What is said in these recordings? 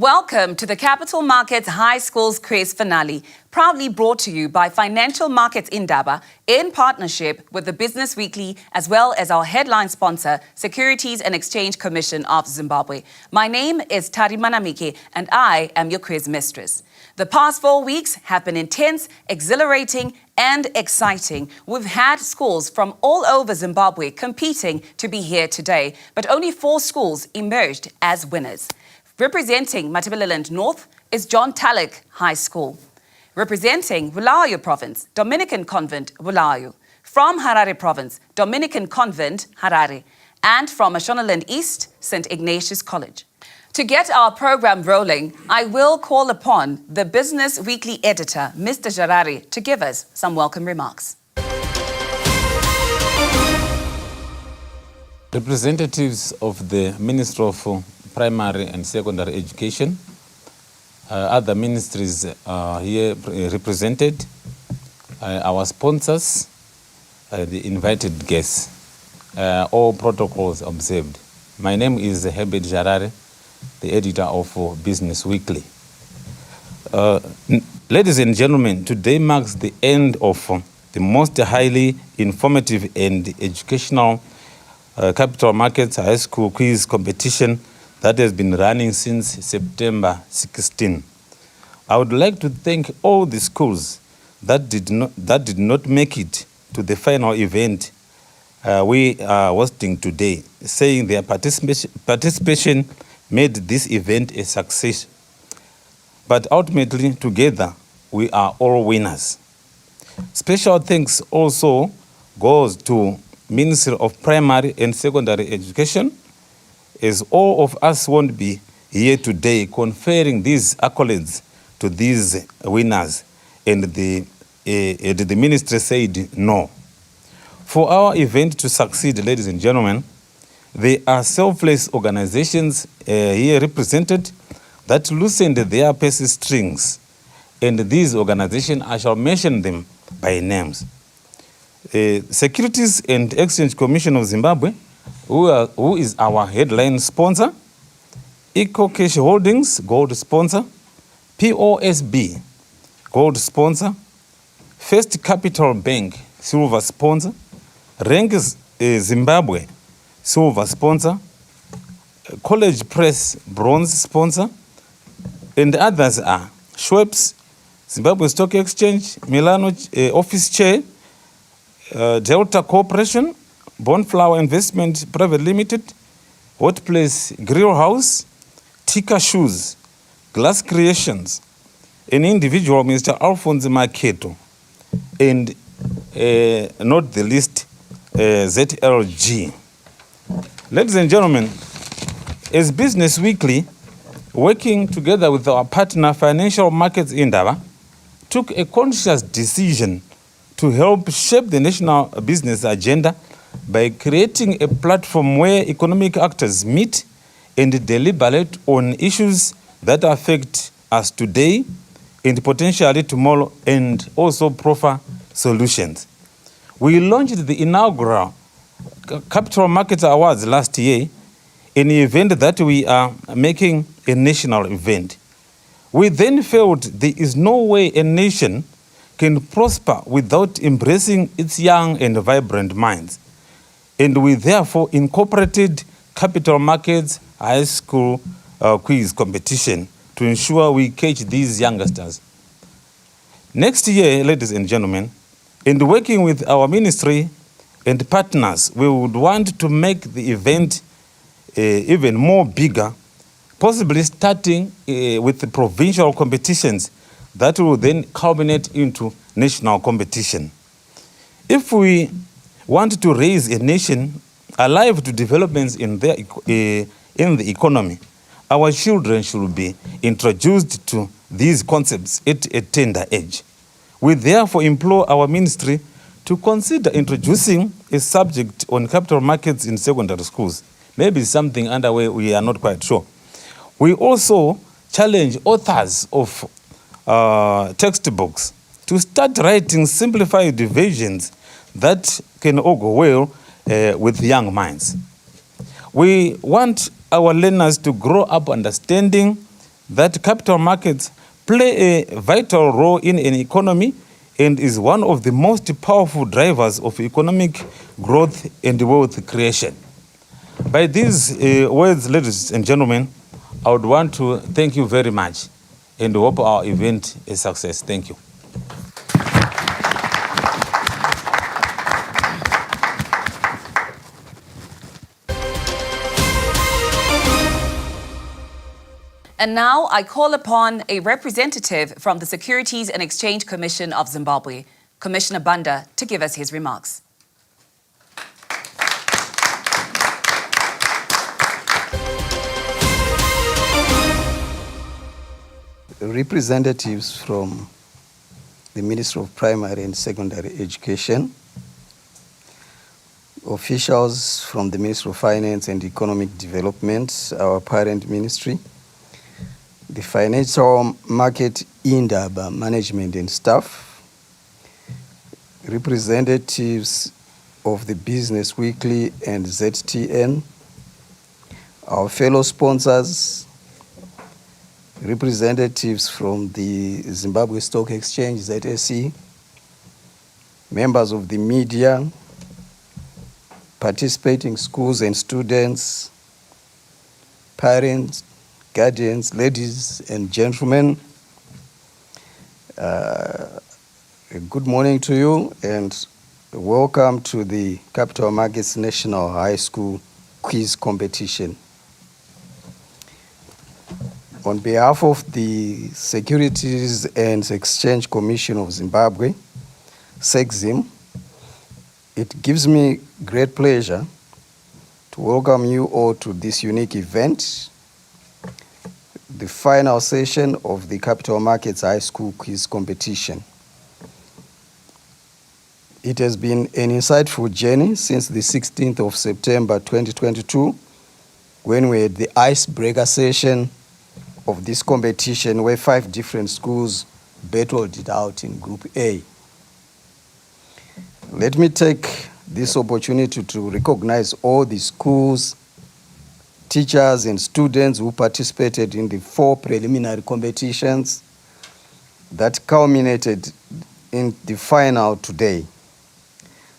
Welcome to the Capital Markets High Schools Quiz Finale, proudly brought to you by Financial Markets Indaba in partnership with the Business Weekly as well as our headline sponsor, Securities and Exchange Commission of Zimbabwe. My name is Tari Manamike and I am your quiz mistress. The past 4 weeks have been intense, exhilarating and exciting. We've had schools from all over Zimbabwe competing to be here today, but only 4 schools emerged as winners. Representing Matabeleland North is John Talek High School. Representing Bulawayo Province, Dominican Convent, Bulawayo. From Harare Province, Dominican Convent, Harare. And from Mashonaland East, St. Ignatius College. To get our program rolling, I will call upon the Business Weekly editor, Mr. Jarari, to give us some welcome remarks. Representatives of the Ministry of Primary and Secondary Education, other ministries are here represented, our sponsors, the invited guests, all protocols observed. My name is Herbert Jarare, the editor of Business Weekly. Ladies and gentlemen, today marks the end of the most highly informative and educational Capital Markets High School Quiz competition that has been running since September 16. I would like to thank all the schools that did not make it to the final event we are hosting today, saying their participation made this event a success. But ultimately, together, we are all winners. Special thanks also goes to Ministry of Primary and Secondary Education, as all of us won't be here today conferring these accolades to these winners, and the ministry said no. For our event to succeed, ladies and gentlemen, there are selfless organizations here represented that loosened their purse strings, and these organizations, I shall mention them by names. Securities and Exchange Commission of Zimbabwe, who is our headline sponsor, Eco Cash Holdings, gold sponsor, POSB, gold sponsor, First Capital Bank, silver sponsor, Rank Zimbabwe, silver sponsor, College Press, bronze sponsor, and others are Schweppes, Zimbabwe Stock Exchange, Milano Office Chair, Delta Corporation, Bonflower Investment Private Limited, Hot Place Grill House, Tika Shoes, Glass Creations, an individual, Mr. Alphonse Maketo, and not the least, ZLG. Ladies and gentlemen, as Business Weekly, working together with our partner Financial Markets Indaba, took a conscious decision to help shape the national business agenda by creating a platform where economic actors meet and deliberate on issues that affect us today and potentially tomorrow, and also proffer solutions. We launched the inaugural Capital Markets Awards last year, an event that we are making a national event. We then felt there is no way a nation can prosper without embracing its young and vibrant minds. And we therefore incorporated Capital Markets High School Quiz competition to ensure we catch these youngsters. Next year, ladies and gentlemen, in working with our ministry and partners, we would want to make the event even more bigger, possibly starting with the provincial competitions that will then culminate into national competition. If we want to raise a nation alive to developments in the economy, our children should be introduced to these concepts at a tender age. We therefore implore our ministry to consider introducing a subject on capital markets in secondary schools. Maybe something underway, we are not quite sure. We also challenge authors of textbooks to start writing simplified versions that can all go well with young minds. We want our learners to grow up understanding that capital markets play a vital role in an economy and is one of the most powerful drivers of economic growth and wealth creation. By these words, ladies and gentlemen, I would want to thank you very much and hope our event is a success. Thank you. And now I call upon a representative from the Securities and Exchange Commission of Zimbabwe, Commissioner Banda, to give us his remarks. Representatives from the Ministry of Primary and Secondary Education, officials from the Ministry of Finance and Economic Development, our parent ministry, the Financial Market Indaba management and staff, representatives of the Business Weekly and ZTN, our fellow sponsors, representatives from the Zimbabwe Stock Exchange, ZSE, members of the media, participating schools and students, parents, guardians, ladies and gentlemen, good morning to you and welcome to the Capital Markets National High School Quiz Competition. On behalf of the Securities and Exchange Commission of Zimbabwe, SECZ, it gives me great pleasure to welcome you all to this unique event, the final session of the Capital Markets High School Quiz Competition. It has been an insightful journey since the 16th of September 2022, when we had the icebreaker session of this competition where 5 different schools battled it out in Group A. Let me take this opportunity to recognize all the schools, teachers and students who participated in the 4 preliminary competitions that culminated in the final today.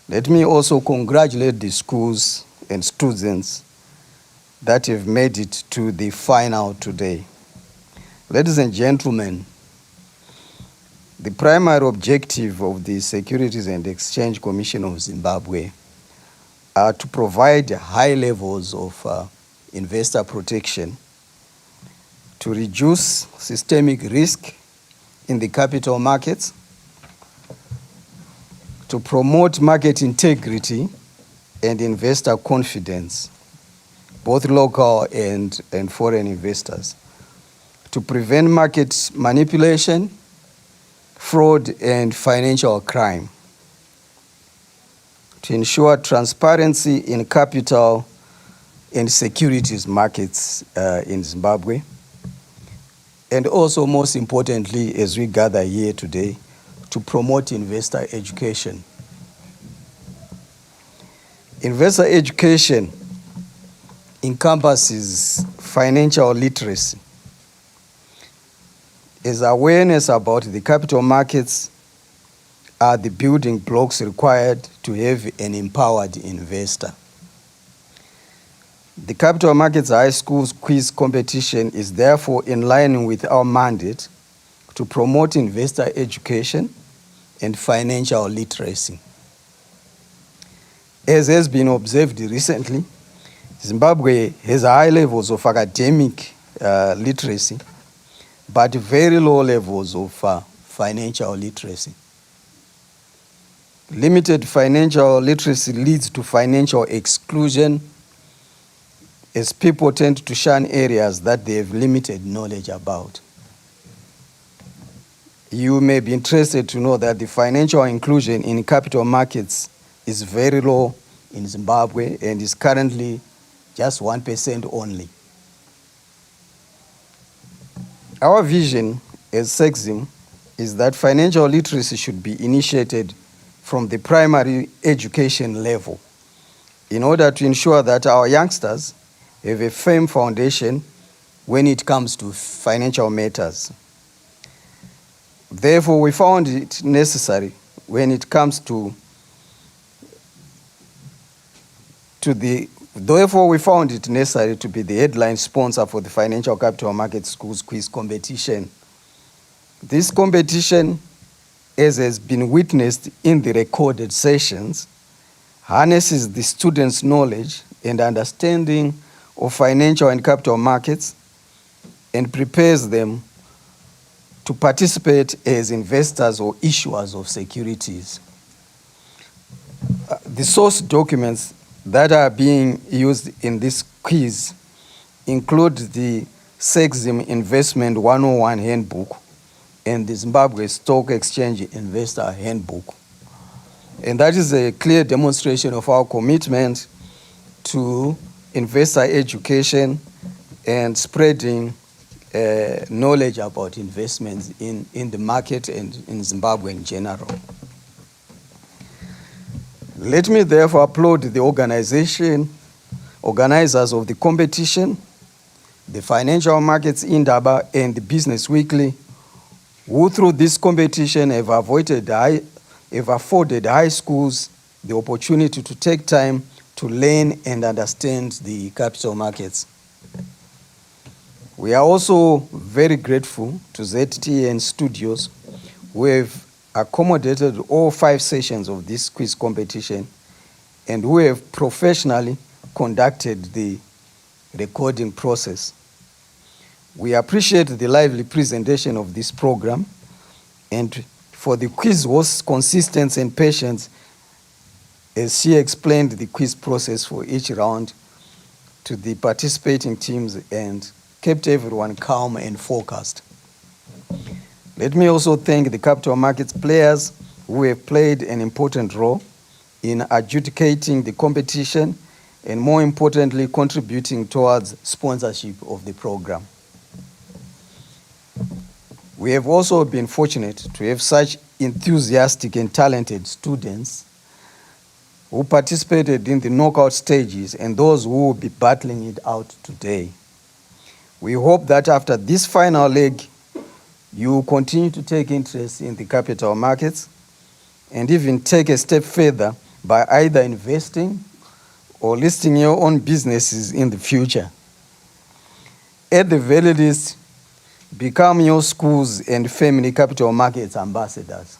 Let me also congratulate the schools and students that have made it to the final today. Ladies and gentlemen, the primary objective of the Securities and Exchange Commission of Zimbabwe are to provide high levels of investor protection, to reduce systemic risk in the capital markets, to promote market integrity and investor confidence, both local and foreign investors, to prevent market manipulation, fraud, and financial crime, to ensure transparency in capital and securities markets in Zimbabwe, and also, most importantly, as we gather here today, to promote investor education. Investor education encompasses financial literacy, as awareness about the capital markets are the building blocks required to have an empowered investor. The Capital Markets High School's quiz competition is therefore in line with our mandate to promote investor education and financial literacy. As has been observed recently, Zimbabwe has high levels of academic literacy, but very low levels of financial literacy. Limited financial literacy leads to financial exclusion, as people tend to shun areas that they have limited knowledge about. You may be interested to know that the financial inclusion in capital markets is very low in Zimbabwe and is currently just 1% only. Our vision as SECZ is that financial literacy should be initiated from the primary education level in order to ensure that our youngsters have a firm foundation when it comes to financial matters. Therefore, we found it necessary when it comes Therefore, we found it necessary to be the headline sponsor for the Financial Capital Market Schools Quiz Competition. This competition, as has been witnessed in the recorded sessions, harnesses the students' knowledge and understanding of financial and capital markets and prepares them to participate as investors or issuers of securities. The source documents that are being used in this quiz include the SECZ Investment 101 Handbook and the Zimbabwe Stock Exchange Investor Handbook. And that is a clear demonstration of our commitment to investor education and spreading knowledge about investments in the market and in Zimbabwe in general. Let me therefore applaud the organizers of the competition, the Financial Markets Indaba and the Business Weekly, who through this competition have afforded high schools the opportunity to take time to learn and understand the capital markets. We are also very grateful to ZTN Studios, who have accommodated all 5 sessions of this quiz competition and who have professionally conducted the recording process. We appreciate the lively presentation of this program and for the quiz host's consistency and patience as she explained the quiz process for each round to the participating teams and kept everyone calm and focused. Let me also thank the capital markets players who have played an important role in adjudicating the competition and more importantly, contributing towards sponsorship of the program. We have also been fortunate to have such enthusiastic and talented students who participated in the knockout stages and those who will be battling it out today. We hope that after this final leg, you will continue to take interest in the capital markets and even take a step further by either investing or listing your own businesses in the future. At the very least, become your schools and family capital markets ambassadors.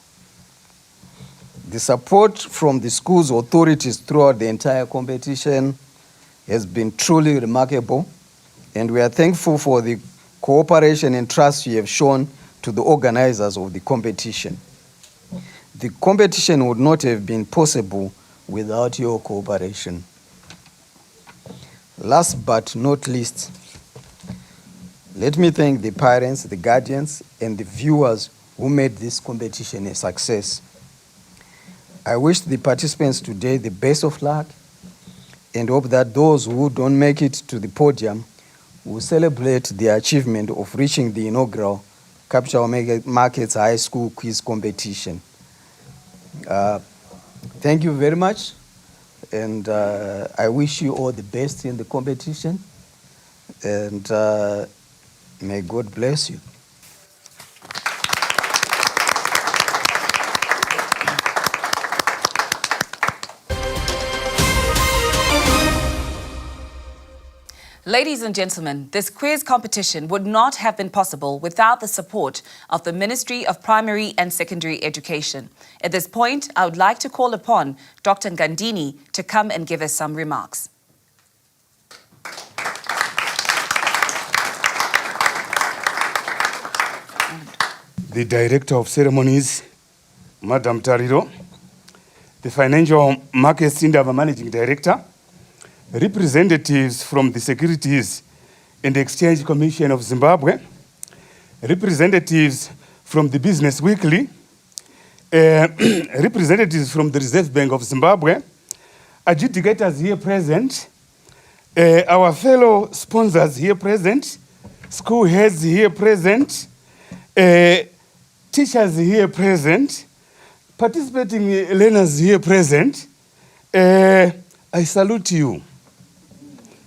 The support from the schools authorities throughout the entire competition has been truly remarkable, and we are thankful for the cooperation and trust you have shown to the organizers of the competition. The competition would not have been possible without your cooperation. Last but not least, let me thank the parents, the guardians, and the viewers who made this competition a success. I wish the participants today the best of luck and hope that those who don't make it to the podium will celebrate the achievement of reaching the inaugural Capital Markets High School Quiz Competition. Thank you very much, and I wish you all the best in the competition, and may God bless you. Ladies and gentlemen, this quiz competition would not have been possible without the support of the Ministry of Primary and Secondary Education. At this point, I would like to call upon Dr. Ngandini to come and give us some remarks. The Director of Ceremonies, Madam Tariro, the Financial Markets Indaba Managing Director, representatives from the Securities and Exchange Commission of Zimbabwe, representatives from the Business Weekly, representatives from the Reserve Bank of Zimbabwe, adjudicators here present, our fellow sponsors here present, school heads here present, teachers here present, participating learners here present, I salute you.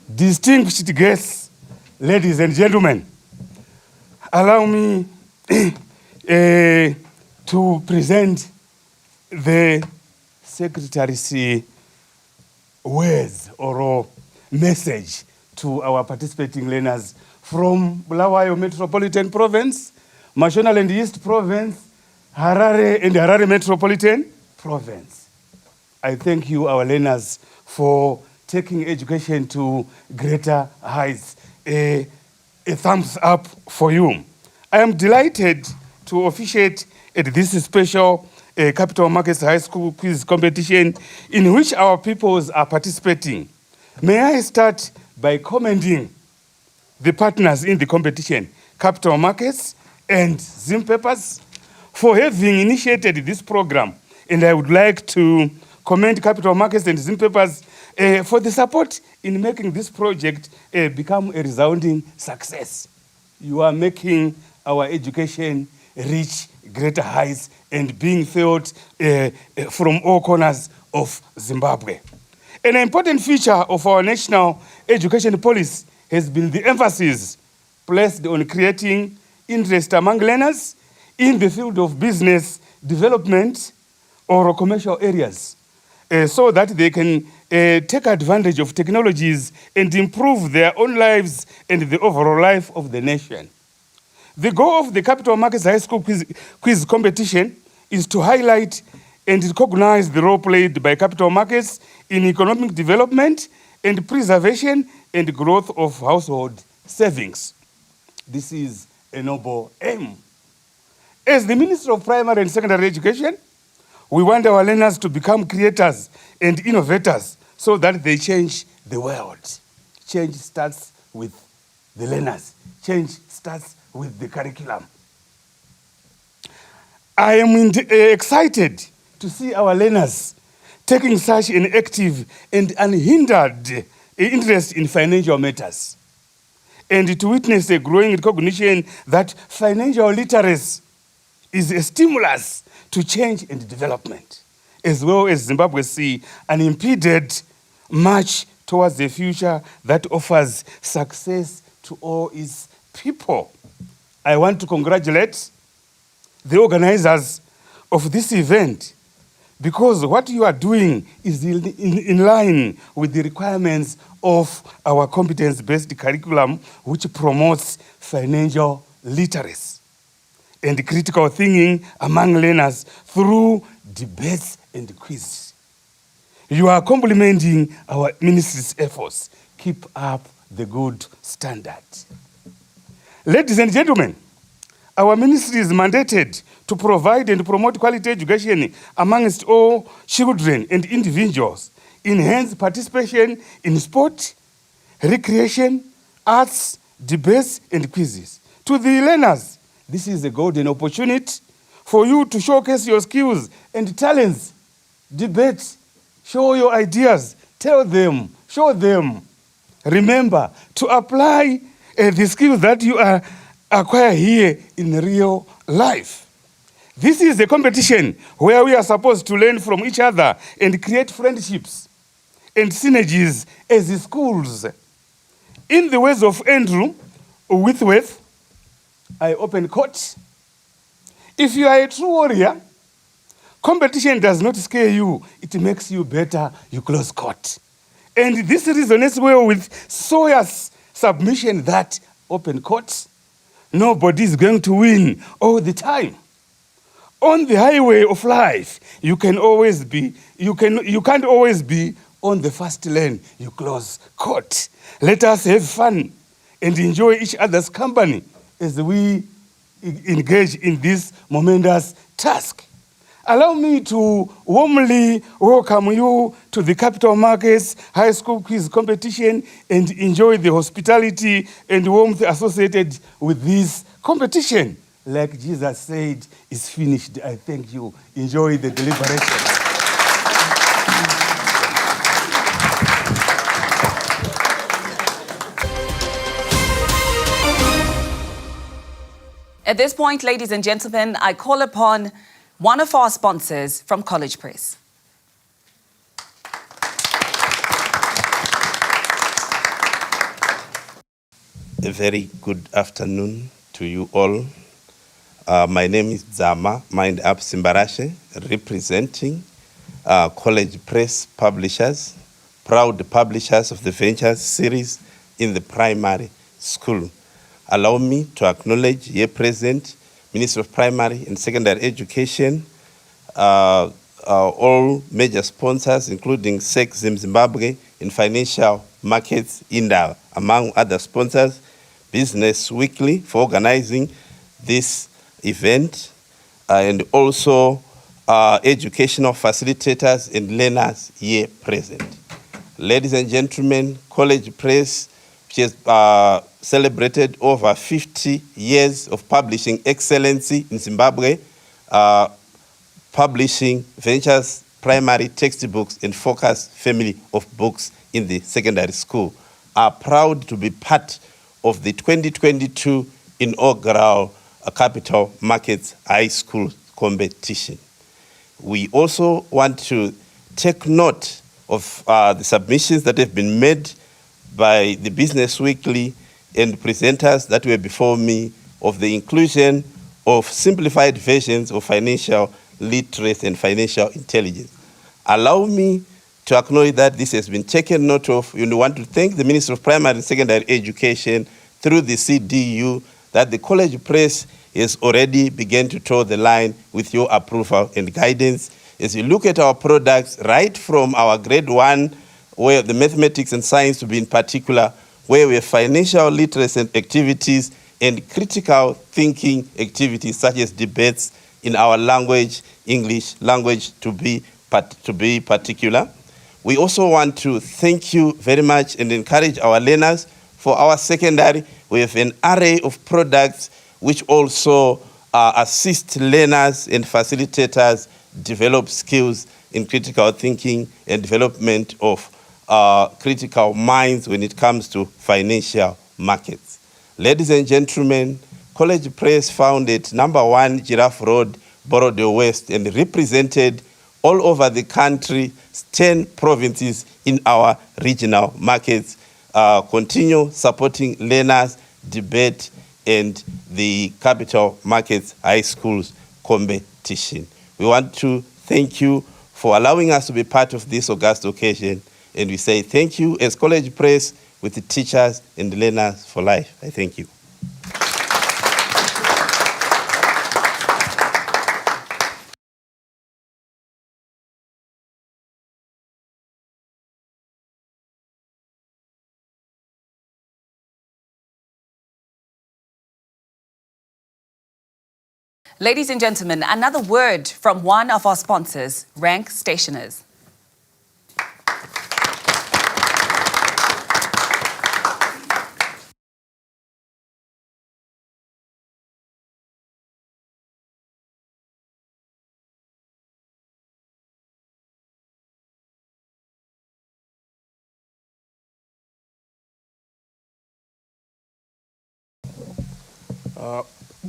Distinguished guests ladies and gentlemen, allow me to present the Secretary's words or message to our participating learners from Bulawayo Metropolitan Province, Mashonaland East Province, Harare and Harare Metropolitan Province. I thank you, our learners, for taking education to greater heights. A thumbs up for you. I am delighted to officiate at this special Capital Markets High School quiz competition in which our pupils are participating. May I start by commending the partners in the competition, Capital Markets and Zimpapers, for having initiated this program. And I would like to commend Capital Markets and Zimpapers for the support in making this project become a resounding success. You are making our education reach greater heights and being felt from all corners of Zimbabwe. An important feature of our national education policy has been the emphasis placed on creating interest among learners in the field of business development or commercial areas, so that they can take advantage of technologies and improve their own lives and the overall life of the nation. The goal of the Capital Markets High School quiz competition is to highlight and recognize the role played by capital markets in economic development and preservation and growth of household savings. This is a noble aim. As the Minister of Primary and Secondary Education, we want our learners to become creators and innovators so that they change the world. Change starts with the learners. Change starts with the curriculum. I am excited to see our learners taking such an active and unhindered interest in financial matters, and to witness a growing recognition that financial literacy is a stimulus to change and development, as well as Zimbabwe see an unimpeded march towards a future that offers success to all its people. I want to congratulate the organizers of this event, because what you are doing is in line with the requirements of our competence-based curriculum, which promotes financial literacy and critical thinking among learners through debates and quizzes. You are complementing our ministry's efforts. Keep up the good standard. Ladies and gentlemen, our ministry is mandated to provide and promote quality education amongst all children and individuals, enhance participation in sport, recreation, arts, debates, and quizzes. To the learners, this is a golden opportunity for you to showcase your skills and talents, debate, show your ideas, tell them, show them. Remember to apply the skills that you acquire here in real life. This is a competition where we are supposed to learn from each other and create friendships and synergies as schools. In the words of Andrew Whitworth, I open quote, "If you are a true warrior, competition does not scare you, it makes you better," you close quote. And this resonates well with Sawyer's submission that, open quote, "Nobody is going to win all the time. On the highway of life, you can't always be on the first lane," you close quote. Let us have fun and enjoy each other's company as we engage in this momentous task. Allow me to warmly welcome you to the Capital Markets High School Quiz Competition and enjoy the hospitality and warmth associated with this competition. Like Jesus said, "It's finished." I thank you. Enjoy the deliberation. At this point, ladies and gentlemen, I call upon one of our sponsors from College Press. A very good afternoon to you all. My name is Zama Mind Up Simbarashe, representing College Press Publishers, proud publishers of the Ventures series in the primary school. Allow me to acknowledge here present Minister of Primary and Secondary Education, all major sponsors, including SECZ Zimbabwe in financial markets, Indaba, among other sponsors, Business Weekly for organizing this event, and also educational facilitators and learners here present. Ladies and gentlemen, College Press, which has celebrated over 50 years of publishing excellency in Zimbabwe, publishing Ventures primary textbooks and focus family of books in the secondary school, are proud to be part of the 2022 inaugural Capital Markets High School competition. We also want to take note of the submissions that have been made by the Business Weekly and presenters that were before me of the inclusion of simplified versions of financial literacy and financial intelligence. Allow me to acknowledge that this has been taken note of. We want to thank the Minister of Primary and Secondary Education through the CDU that the College Press has already begun to toe the line with your approval and guidance. As you look at our products, right from our grade 1, where the mathematics and science to be in particular, where we have financial literacy activities and critical thinking activities such as debates in our language, English language to be particular. We also want to thank you very much and encourage our learners. For our secondary, we have an array of products which also assist learners and facilitators develop skills in critical thinking and development of critical minds when it comes to financial markets. Ladies and gentlemen, College Press founded number 1 Giraffe Road, Borodale West, and represented all over the country, 10 provinces in our regional markets. Continue supporting learners, debate, and the Capital Markets High Schools competition. We want to thank you for allowing us to be part of this august occasion, and we say thank you as College Press with the teachers and the learners for life. I thank you. Ladies and gentlemen, another word from one of our sponsors, Rank Stationers.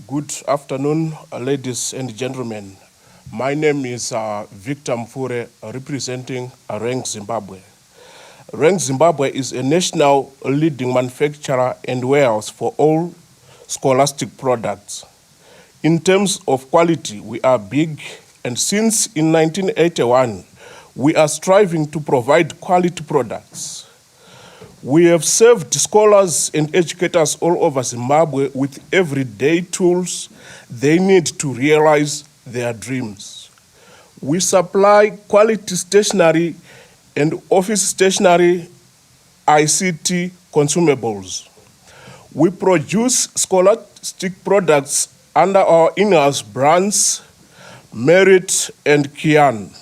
Good afternoon, ladies and gentlemen. My name is Victor Mfure, representing Rank Zimbabwe. Rank Zimbabwe is a national leading manufacturer and warehouse for all scholastic products. In terms of quality, we are big, and since in 1981, we are striving to provide quality products. We have served scholars and educators all over Zimbabwe with everyday tools they need to realize their dreams. We supply quality stationery and office stationery, ICT consumables. We produce scholastic products under our in-house brands, Merit and Kian.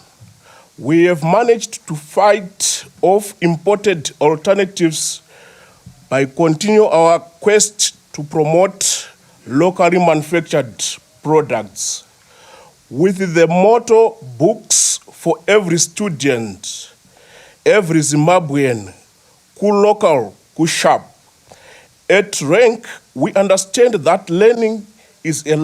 We have managed to fight off imported alternatives by continuing our quest to promote locally manufactured products. With the motto, books for every student, every Zimbabwean, ku local, ku sharp. At Rank, we understand that learning is a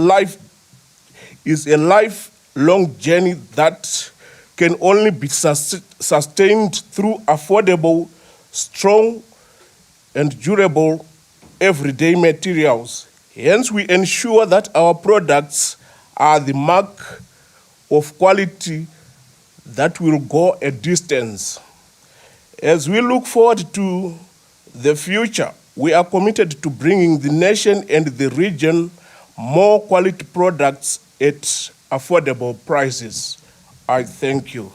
lifelong journey that can only be sustained through affordable, strong, and durable everyday materials. Hence, we ensure that our products are the mark of quality that will go a distance. As we look forward to the future, we are committed to bringing the nation and the region more quality products at affordable prices. I thank you.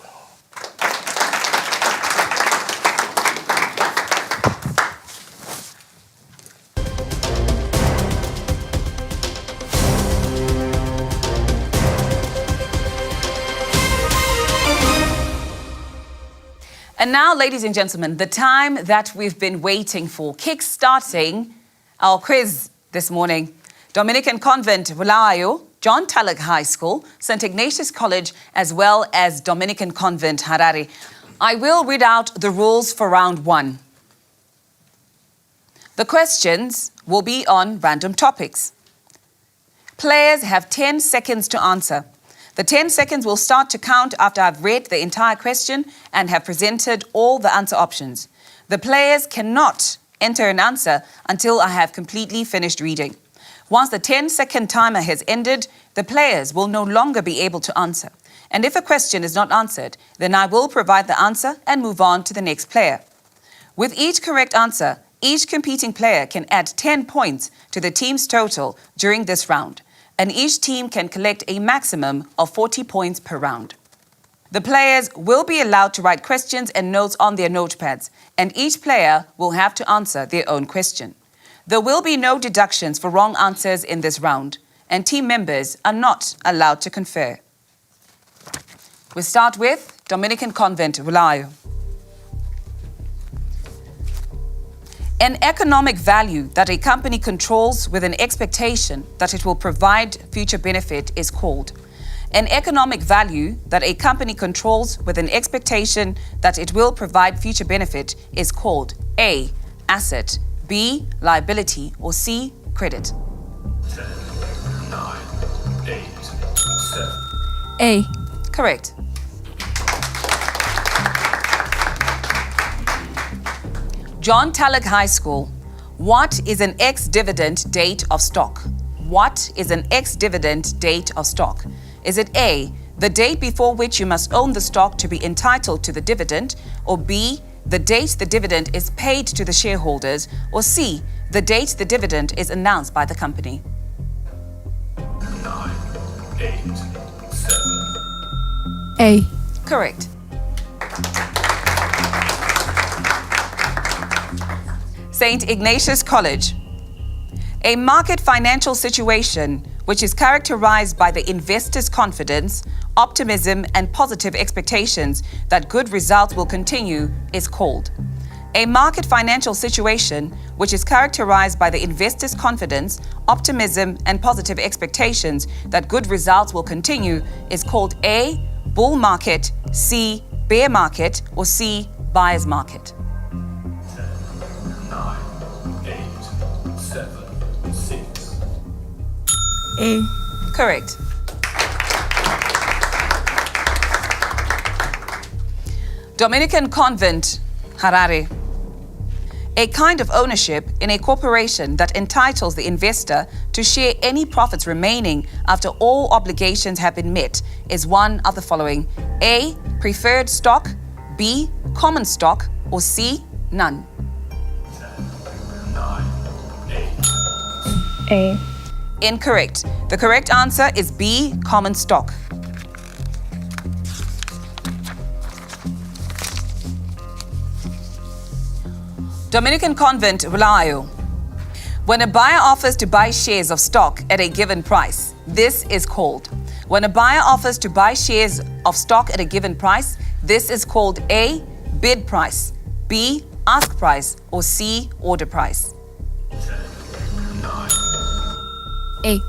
And now, ladies and gentlemen, the time that we've been waiting for, kick-starting our quiz this morning. Dominican Convent, Bulawayo, John Talek High School, St. Ignatius College, as well as Dominican Convent, Harare. I will read out the rules for round one. The questions will be on random topics. Players have 10 seconds to answer. The 10 seconds will start to count after I've read the entire question and have presented all the answer options. The players cannot enter an answer until I have completely finished reading. Once the 10-second timer has ended, the players will no longer be able to answer. And if a question is not answered, then I will provide the answer and move on to the next player. With each correct answer, each competing player can add 10 points to the team's total during this round, and each team can collect a maximum of 40 points per round. The players will be allowed to write questions and notes on their notepads, and each player will have to answer their own question. There will be no deductions for wrong answers in this round, and team members are not allowed to confer. We start with Dominican Convent, Bulawayo. An economic value that a company controls with an expectation that it will provide future benefit is called. An economic value that a company controls with an expectation that it will provide future benefit is called A, asset, B, liability, or C, credit. 10, 9, 8, 7. A. Correct. John Talek High School. What is an ex-dividend date of stock? What is an ex-dividend date of stock? Is it A, the date before which you must own the stock to be entitled to the dividend, or B, the date the dividend is paid to the shareholders, or C, the date the dividend is announced by the company? 9, 8, 7. A. Correct. St. Ignatius College. A market financial situation which is characterized by the investor's confidence, optimism, and positive expectations that good results will continue is called. A market financial situation which is characterized by the investor's confidence, optimism, and positive expectations that good results will continue is called A, bull market, C, bear market, or C, buyer's market. 9, 8, 7, 6. A. Correct. Dominican Convent, Harare. A kind of ownership in a corporation that entitles the investor to share any profits remaining after all obligations have been met is one of the following: A, preferred stock, B, common stock, or C, none. 9, 8. A. Incorrect. The correct answer is B, common stock. Dominican Convent, Bulawayo. When a buyer offers to buy shares of stock at a given price, this is called. When a buyer offers to buy shares of stock at a given price, this is called A, bid price, B, ask price, or C, order price. 9. A.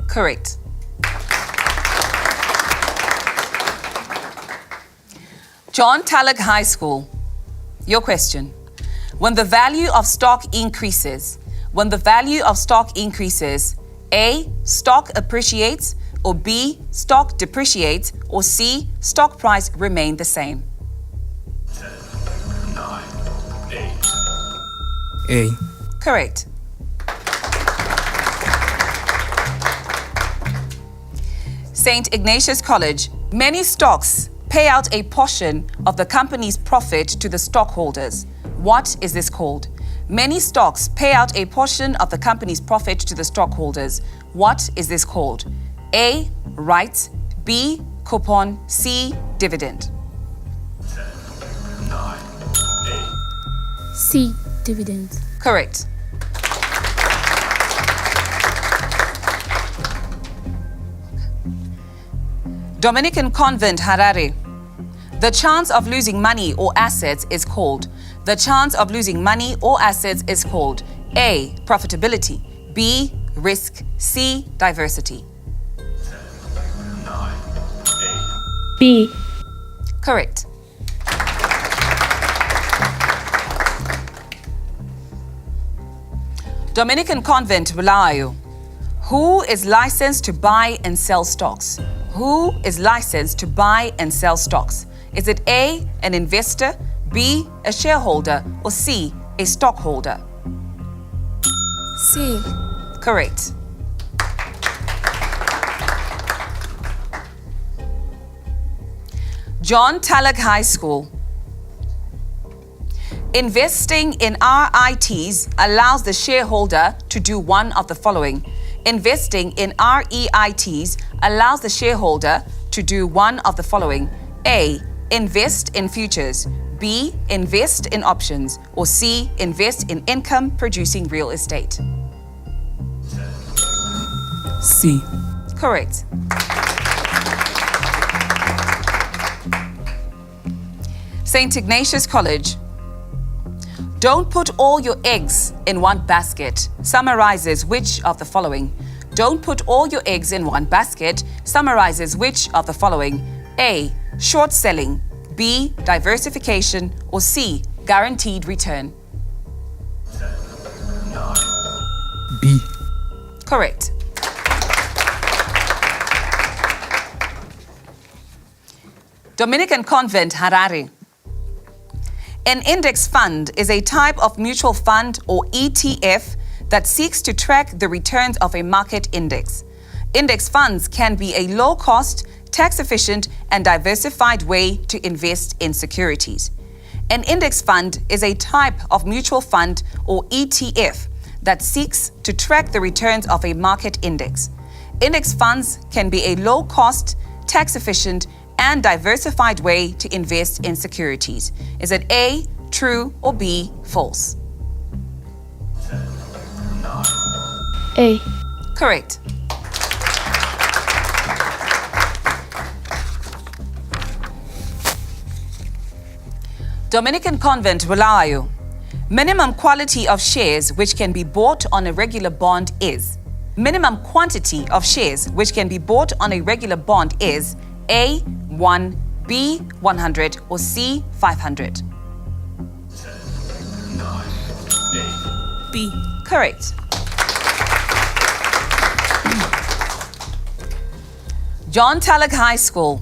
Correct. John Talek High School. Your question. When the value of stock increases, A, stock appreciates, or B, stock depreciates, or C, stock price remain the same. 10, 9, 8. A. Correct. St. Ignatius College. Many stocks pay out a portion of the company's profit to the stockholders. What is this called? Many stocks pay out a portion of the company's profit to the stockholders. What is this called? A. Rights. B. Coupon. C. Dividend. 10, 9, 8, C. Dividends. Correct. Dominican Convent, Harare. The chance of losing money or assets is called. The chance of losing money or assets is called A. Profitability. B. Risk. C. Diversity. 9, 8, B. Correct. Dominican Convent, Bulawayo. Who is licensed to buy and sell stocks? Who is licensed to buy and sell stocks? Is it A, an investor, B, a shareholder, or C, a stockholder? C. Correct. John Tallock High School. Investing in REITs allows the shareholder to do one of the following. Investing in REITs allows the shareholder to do one of the following. A. Invest in futures. B. Invest in options. Or C. Invest in income-producing real estate. C. Correct. St. Ignatius College. Don't put all your eggs in one basket summarizes which of the following? Don't put all your eggs in one basket summarizes which of the following? A. Short selling. B. Diversification. Or C. Guaranteed return. 10, 9, B. Correct. Dominican Convent, Harare. An index fund is a type of mutual fund or ETF that seeks to track the returns of a market index. Index funds can be a low-cost, tax-efficient, and diversified way to invest in securities. An index fund is a type of mutual fund or ETF that seeks to track the returns of a market index. Index funds can be a low-cost, tax-efficient, and diversified way to invest in securities. Is it A, true, or B, false? 10, 9, A. Correct. Dominican Convent, Bulawayo. Minimum quality of shares which can be bought on a regular bond is. Minimum quantity of shares which can be bought on a regular bond is A, 1, B, 100, or C, 500. 9, 8, B. Correct. John Tallock High School.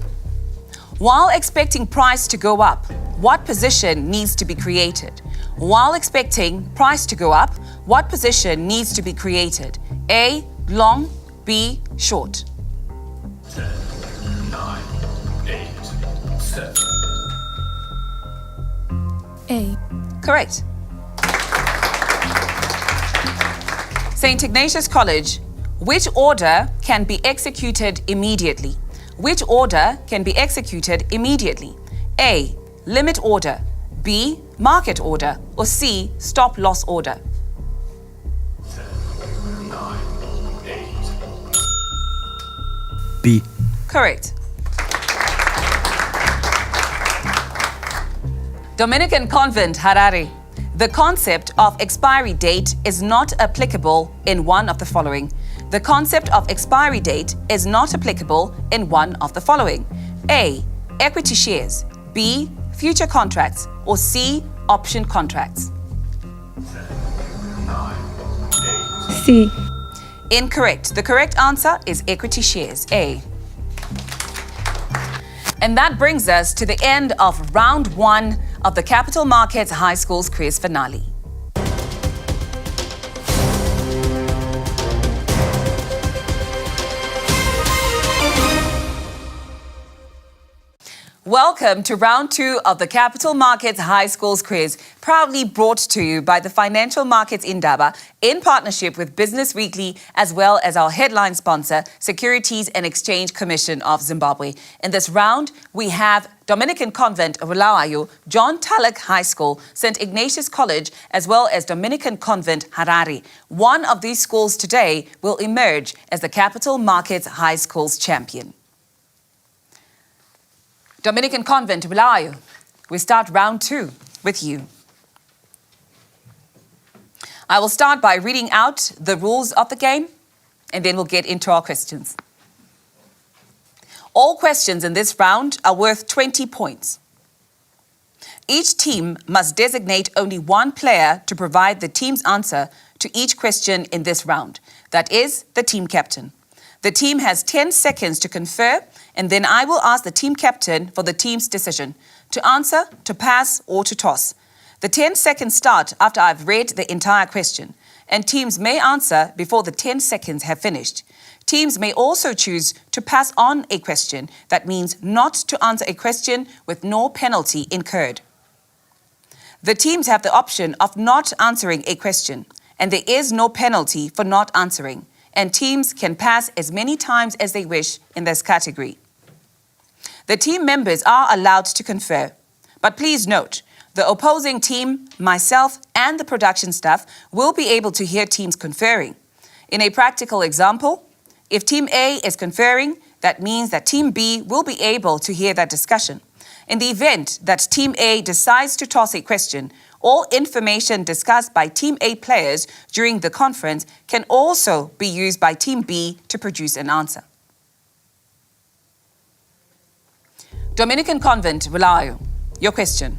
While expecting price to go up, what position needs to be created? While expecting price to go up, what position needs to be created? A, long, B, short. 10, 9, 8, 7, A. Correct. St. Ignatius College. Which order can be executed immediately? Which order can be executed immediately? A. Limit order. B. Market order. Or C. Stop loss order. 10, 9, 8, B. Correct. Dominican Convent, Harare. The concept of expiry date is not applicable in one of the following. The concept of expiry date is not applicable in one of the following. A. Equity shares. B. Future contracts. Or C. Option contracts. 9, 8, C. Incorrect. The correct answer is equity shares. A. And that brings us to the end of round 1 of the Capital Markets High School's quiz finale. Welcome to round 2 of the Capital Markets High Schools Quiz, proudly brought to you by the Financial Markets Indaba in partnership with Business Weekly, as well as our headline sponsor, Securities and Exchange Commission of Zimbabwe. In this round, we have Dominican Convent Bulawayo, John Tulloch High School, St. Ignatius College, as well as Dominican Convent Harare. One of these schools today will emerge as the Capital Markets High Schools champion. Dominican Convent Bulawayo, we start round 2 with you. I will start by reading out the rules of the game, and then we'll get into our questions. All questions in this round are worth 20 points. Each team must designate only one player to provide the team's answer to each question in this round. That is the team captain. The team has 10 seconds to confer, and then I will ask the team captain for the team's decision to answer, to pass, or to toss. The 10 seconds start after I've read the entire question, and teams may answer before the 10 seconds have finished. Teams may also choose to pass on a question. That means not to answer a question with no penalty incurred. The teams have the option of not answering a question, and there is no penalty for not answering, and teams can pass as many times as they wish in this category. The team members are allowed to confer, but please note, the opposing team, myself, and the production staff will be able to hear teams conferring. In a practical example, if Team A is conferring, that means that Team B will be able to hear that discussion. In the event that Team A decides to toss a question, all information discussed by Team A players during the conference can also be used by Team B to produce an answer. Dominican Convent Bulawayo, your question.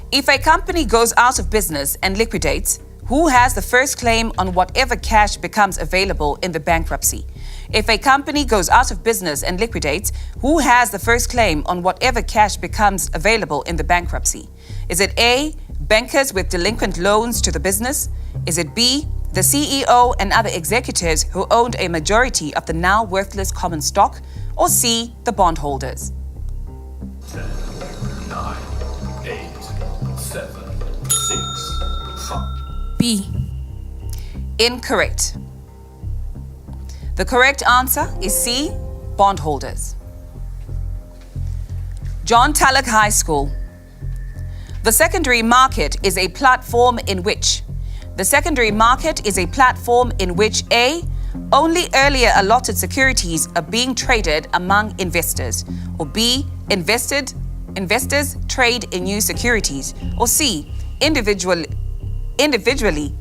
If a company goes out of business and liquidates, who has the first claim on whatever cash becomes available in the bankruptcy? If a company goes out of business and liquidates, who has the first claim on whatever cash becomes available in the bankruptcy? Is it A, bankers with delinquent loans to the business? Is it B, the CEO and other executives who owned a majority of the now worthless common stock? Or C, the bondholders? 10, 9, 8, 7, 6, 5. B. Incorrect. The correct answer is C, bondholders. John Tulloch High School. The secondary market is a platform in which? The secondary market is a platform in which A, only earlier allotted securities are being traded among investors, or B, investors trade in new securities, or C, individually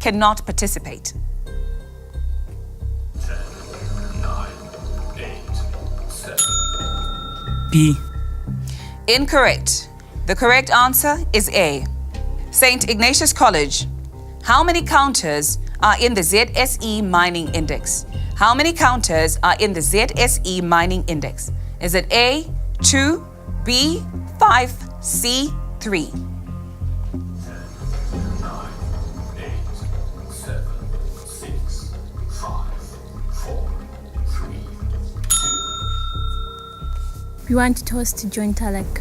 cannot participate. 10, 9, 8, 7. B. Incorrect. The correct answer is A. St. Ignatius College. How many counters are in the ZSE Mining Index? How many counters are in the ZSE Mining Index? Is it A, 2, B, 5, C, 3? 10, 9, 8, 7, 6, 5, 4, 3, 2. We want to toss to John Tulloch.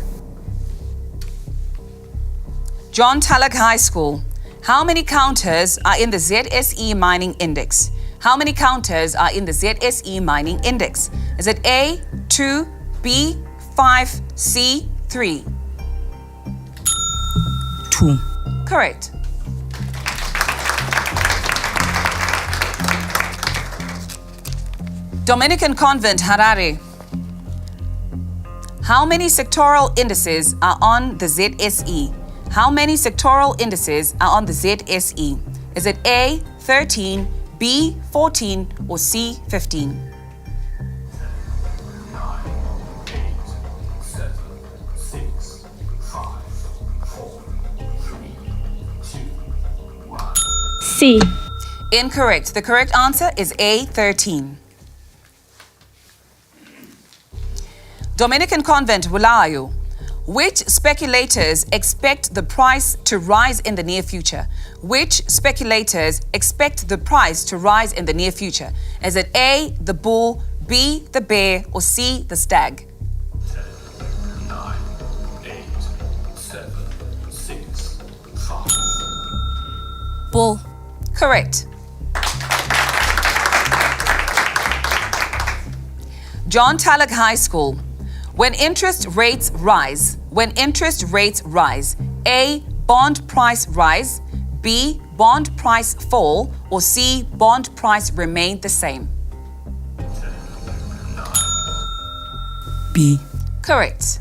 John Tulloch High School. How many counters are in the ZSE Mining Index? How many counters are in the ZSE Mining Index? Is it A, 2, B, 5, C, 3? 2. Correct. Dominican Convent Harare. How many sectoral indices are on the ZSE? How many sectoral indices are on the ZSE? Is it A, 13, B, 14, or C, 15? 9, 8, 7, 6, 5, 4, 3, 2, 1. C. Incorrect. The correct answer is A, 13. Dominican Convent Bulawayo. Which speculators expect the price to rise in the near future? Which speculators expect the price to rise in the near future? Is it A, the bull, B, the bear, or C, the stag? 10, Ball. Correct. John Tallock High School. When interest rates rise, A, bond price rise, B, bond price fall, or C, bond price remain the same? B. Correct.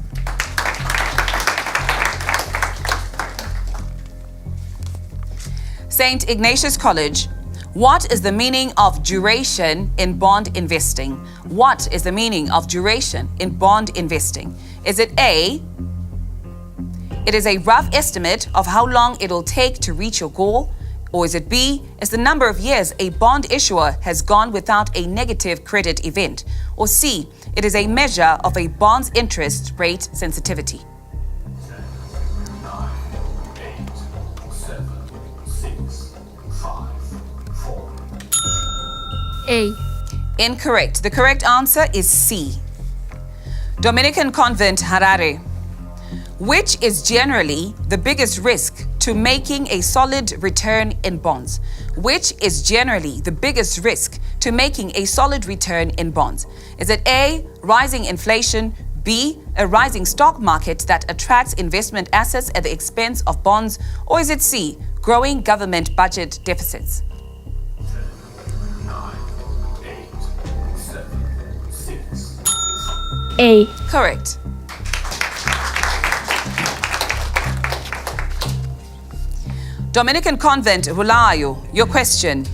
St. Ignatius College. What is the meaning of duration in bond investing? What is the meaning of duration in bond investing? Is it A, it is a rough estimate of how long it'll take to reach your goal? Or is it B, it's the number of years a bond issuer has gone without a negative credit event? Or C, it is a measure of a bond's interest rate sensitivity? 9, 8, 7, 6, 5, 4. A. Incorrect. The correct answer is C. Dominican Convent, Harare. Which is generally the biggest risk to making a solid return in bonds? Which is generally the biggest risk to making a solid return in bonds? Is it A, rising inflation, B, a rising stock market that attracts investment assets at the expense of bonds, or is it C, growing government budget deficits? 9, 8, 7, 6. A. Correct. Dominican Convent, Hulayo, your question.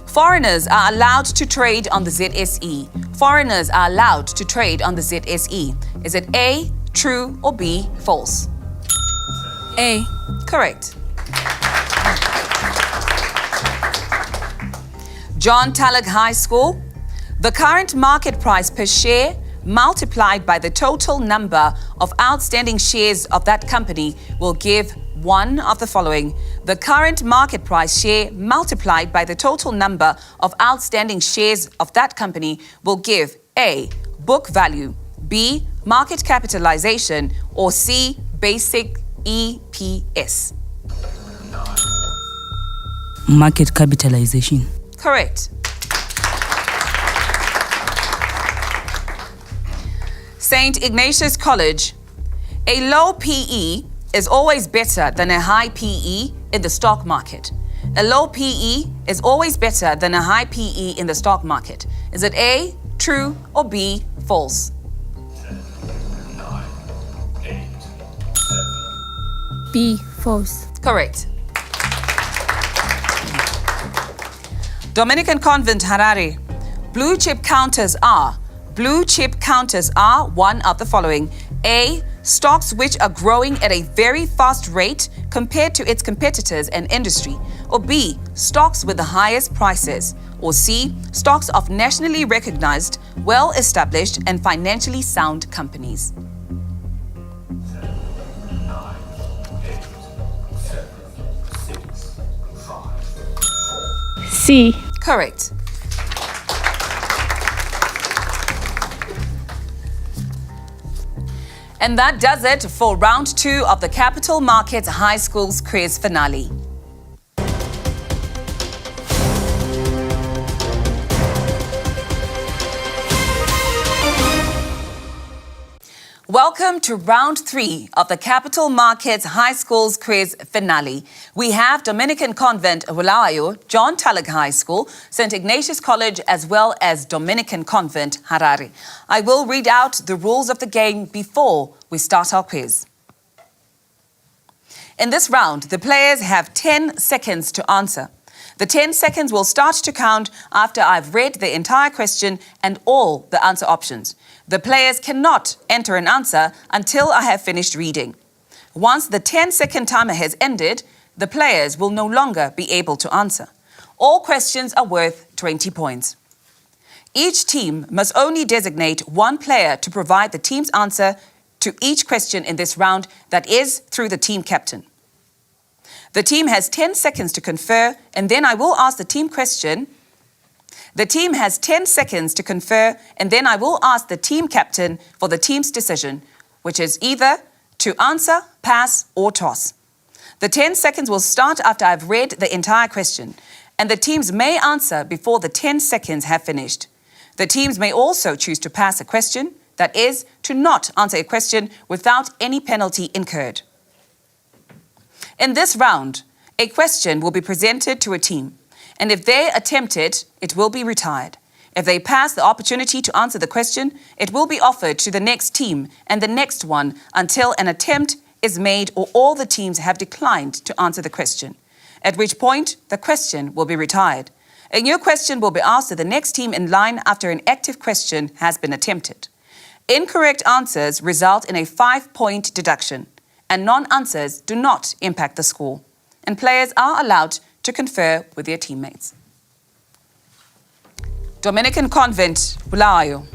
Foreigners are allowed to trade on the ZSE. Foreigners are allowed to trade on the ZSE. Is it A, true, or B, false? A. Correct. John Tallock High School. The current market price per share multiplied by the total number of outstanding shares of that company will give one of the following. The current market price share multiplied by the total number of outstanding shares of that company will give A, book value, B, market capitalization, or C, basic EPS. Market capitalization. Correct. St. Ignatius College. A low PE is always better than a high PE in the stock market. A low PE is always better than a high PE in the stock market. Is it A, true, or B, false? 9, 8, 7. B. False. Correct. Dominican Convent, Harare. Blue chip counters are one of the following. A, stocks which are growing at a very fast rate compared to its competitors and industry. Or B, stocks with the highest prices. Or C, stocks of nationally recognized, well-established and financially sound companies. 9, 8, 7, 6, 5, 4. C. Correct. And that does it for round 2 of the Capital Markets High Schools quiz finale. Welcome to round 3 of the Capital Markets High Schools quiz finale. We have Dominican Convent, Hulayo, John Tallock High School, St. Ignatius College, as well as Dominican Convent, Harare. I will read out the rules of the game before we start our quiz. In this round, the players have 10 seconds to answer. The 10 seconds will start to count after I've read the entire question and all the answer options. The players cannot enter an answer until I have finished reading. Once the 10-second timer has ended, the players will no longer be able to answer. All questions are worth 20 points. Each team must only designate one player to provide the team's answer to each question in this round, that is, through the team captain. The team has 10 seconds to confer, and then I will ask the team question. The team has 10 seconds to confer, and then I will ask the team captain for the team's decision, which is either to answer, pass, or toss. The 10 seconds will start after I've read the entire question, and the teams may answer before the 10 seconds have finished. The teams may also choose to pass a question, that is, to not answer a question without any penalty incurred. In this round, a question will be presented to a team, and if they attempt it, it will be retired. If they pass the opportunity to answer the question, it will be offered to the next team and the next one until an attempt is made or all the teams have declined to answer the question, at which point the question will be retired. A new question will be asked to the next team in line after an active question has been attempted. Incorrect answers result in a 5-point deduction, and non-answers do not impact the score, and players are allowed to confer with their teammates. Dominican Convent, Bulawayo.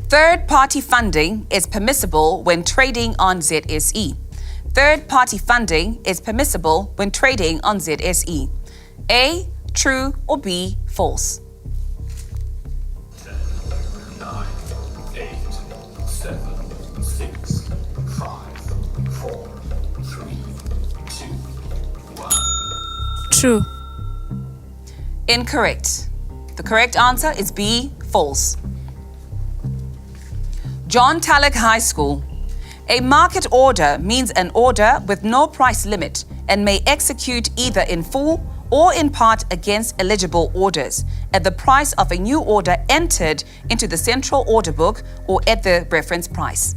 Third-party funding is permissible when trading on ZSE. Third-party funding is permissible when trading on ZSE. A, true, or B, false? 10, 9, 8, 7, 6, 5, 4, 3, 2, 1. True. Incorrect. The correct answer is B, false. John Tallock High School. A market order means an order with no price limit and may execute either in full or in part against eligible orders at the price of a new order entered into the central order book or at the reference price.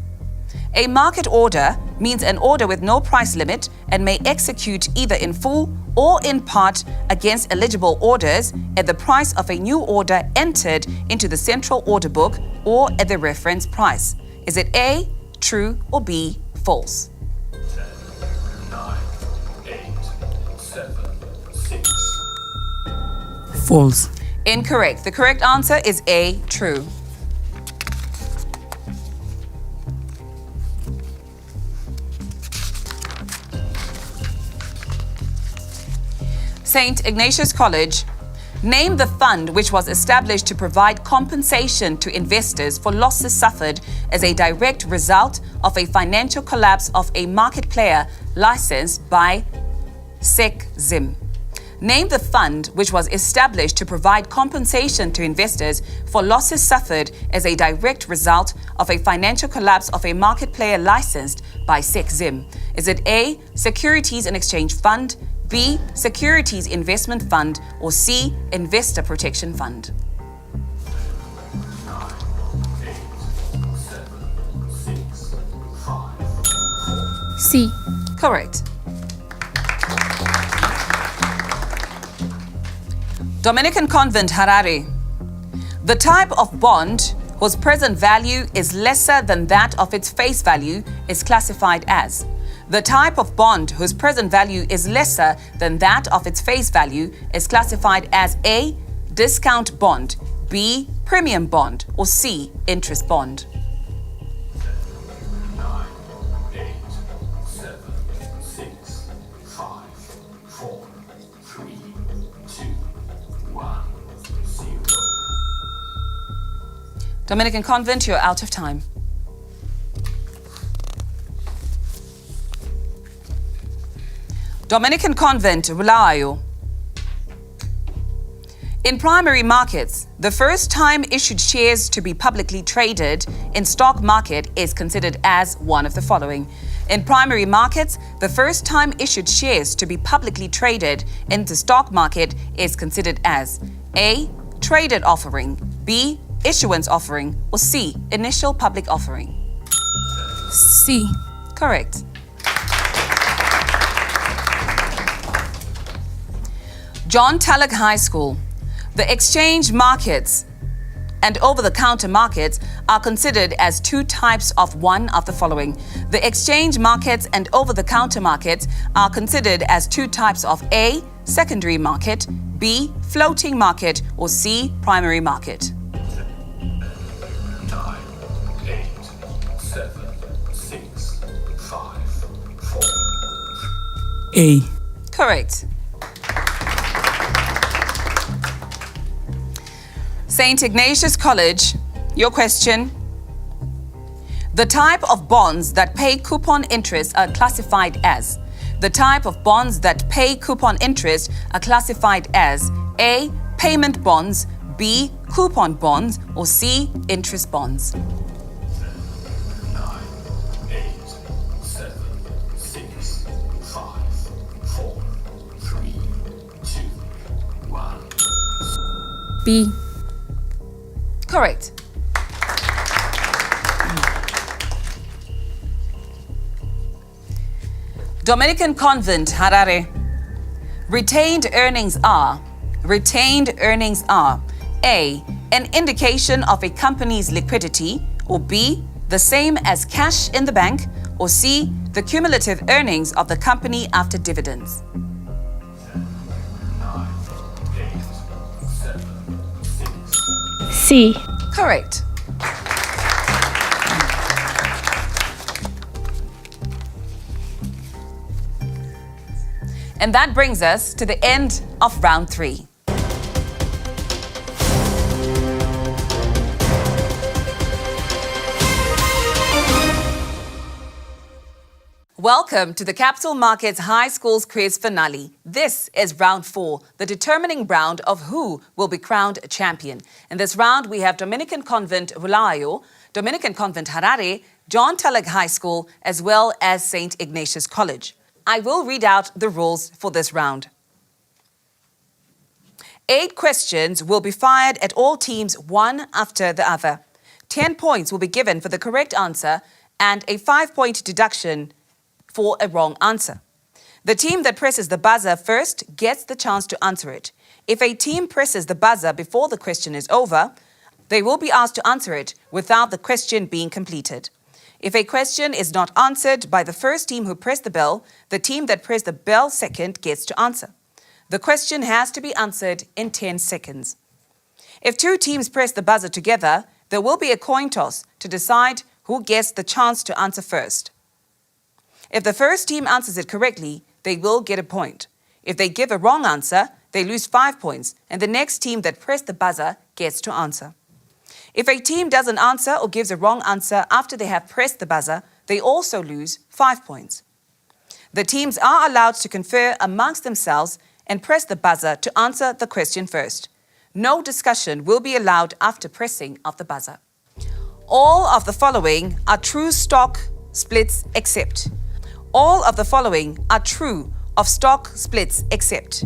A market order means an order with no price limit and may execute either in full or in part against eligible orders at the price of a new order entered into the central order book or at the reference price. Is it A, true, or B, false? 10, 9, 8, 7, 6. False. Incorrect. The correct answer is A, true. St. Ignatius College. Name the fund which was established to provide compensation to investors for losses suffered as a direct result of a financial collapse of a market player licensed by SECZ. Name the fund which was established to provide compensation to investors for losses suffered as a direct result of a financial collapse of a market player licensed by SECZ. Is it A, Securities and Exchange Fund, B, Securities Investment Fund, or C, Investor Protection Fund? 9, 8, 7, 6, 5, 4. C. Correct. Dominican Convent, Harare. The type of bond whose present value is lesser than that of its face value is classified as. The type of bond whose present value is lesser than that of its face value is classified as A, discount bond, B, premium bond, or C, interest bond. 9, 8, 7, 6, 5, 4, 3, 2, 1, 0. Dominican Convent, you're out of time. Dominican Convent, Bulawayo. In primary markets, the first time issued shares to be publicly traded in stock market is considered as one of the following. In primary markets, the first time issued shares to be publicly traded in the stock market is considered as A, traded offering, B, issuance offering, or C, initial public offering. C. Correct. John Tallock High School. The exchange markets and over-the-counter markets are considered as two types of one of the following. The exchange markets and over-the-counter markets are considered as two types of A, secondary market, B, floating market, or C, primary market. 9, 8, 7, 6, 5, 4. A. Correct. St. Ignatius College, your question. The type of bonds that pay coupon interest are classified as. The type of bonds that pay coupon interest are classified as A. Payment bonds, B. Coupon bonds, or C. Interest bonds. 9, 8, 7, 6, 5, 4, 3, 2, 1. B. Correct. Dominican Convent, Harare. Retained earnings are A. An indication of a company's liquidity, or B. The same as cash in the bank, or C. The cumulative earnings of the company after dividends. 9, 8, 7, 6. C. Correct. And that brings us to the end of round 3. Welcome to the Capital Markets High Schools Quiz Finale. This is round 4, the determining round of who will be crowned a champion. In this round, we have Dominican Convent Bulawayo, Dominican Convent Harare, John Tulloch High School, as well as St. Ignatius College. I will read out the rules for this round. 8 questions will be fired at all teams, one after the other. 10 points will be given for the correct answer and a 5-point deduction for a wrong answer. The team that presses the buzzer first gets the chance to answer it. If a team presses the buzzer before the question is over, they will be asked to answer it without the question being completed. If a question is not answered by the first team who pressed the bell, the team that pressed the bell second gets to answer. The question has to be answered in 10 seconds. If 2 teams press the buzzer together, there will be a coin toss to decide who gets the chance to answer first. If the first team answers it correctly, they will get a point. If they give a wrong answer, they lose 5 points, and the next team that pressed the buzzer gets to answer. If a team doesn't answer or gives a wrong answer after they have pressed the buzzer, they also lose 5 points. The teams are allowed to confer amongst themselves and press the buzzer to answer the question first. No discussion will be allowed after pressing of the buzzer. All of the following are true stock splits except. All of the following are true of stock splits except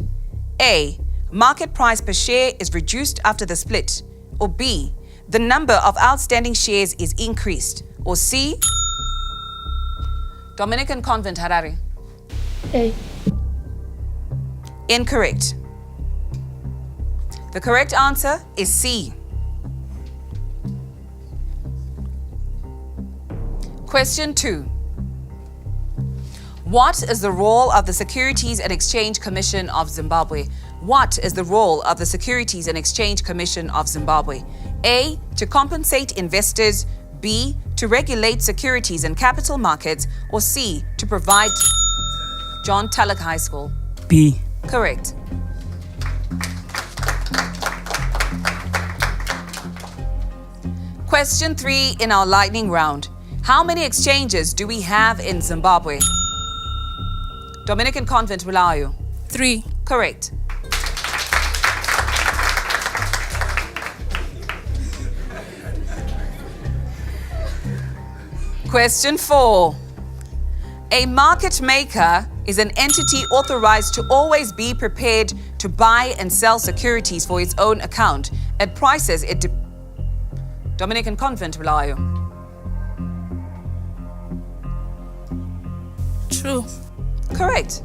A. Market price per share is reduced after the split, or B. The number of outstanding shares is increased, or C. Dominican Convent Harare. A. Incorrect. The correct answer is C. Question 2. What is the role of the Securities and Exchange Commission of Zimbabwe? What is the role of the Securities and Exchange Commission of Zimbabwe? A. To compensate investors. B. To regulate securities and capital markets. Or C. To provide. John Tulloch High School. B. Correct. Question 3 in our lightning round. How many exchanges do we have in Zimbabwe? Dominican Convent Bulawayo. 3. Correct. Question 4. A market maker is an entity authorized to always be prepared to buy and sell securities for its own account at prices it Dominican Convent Bulawayo. True. Correct.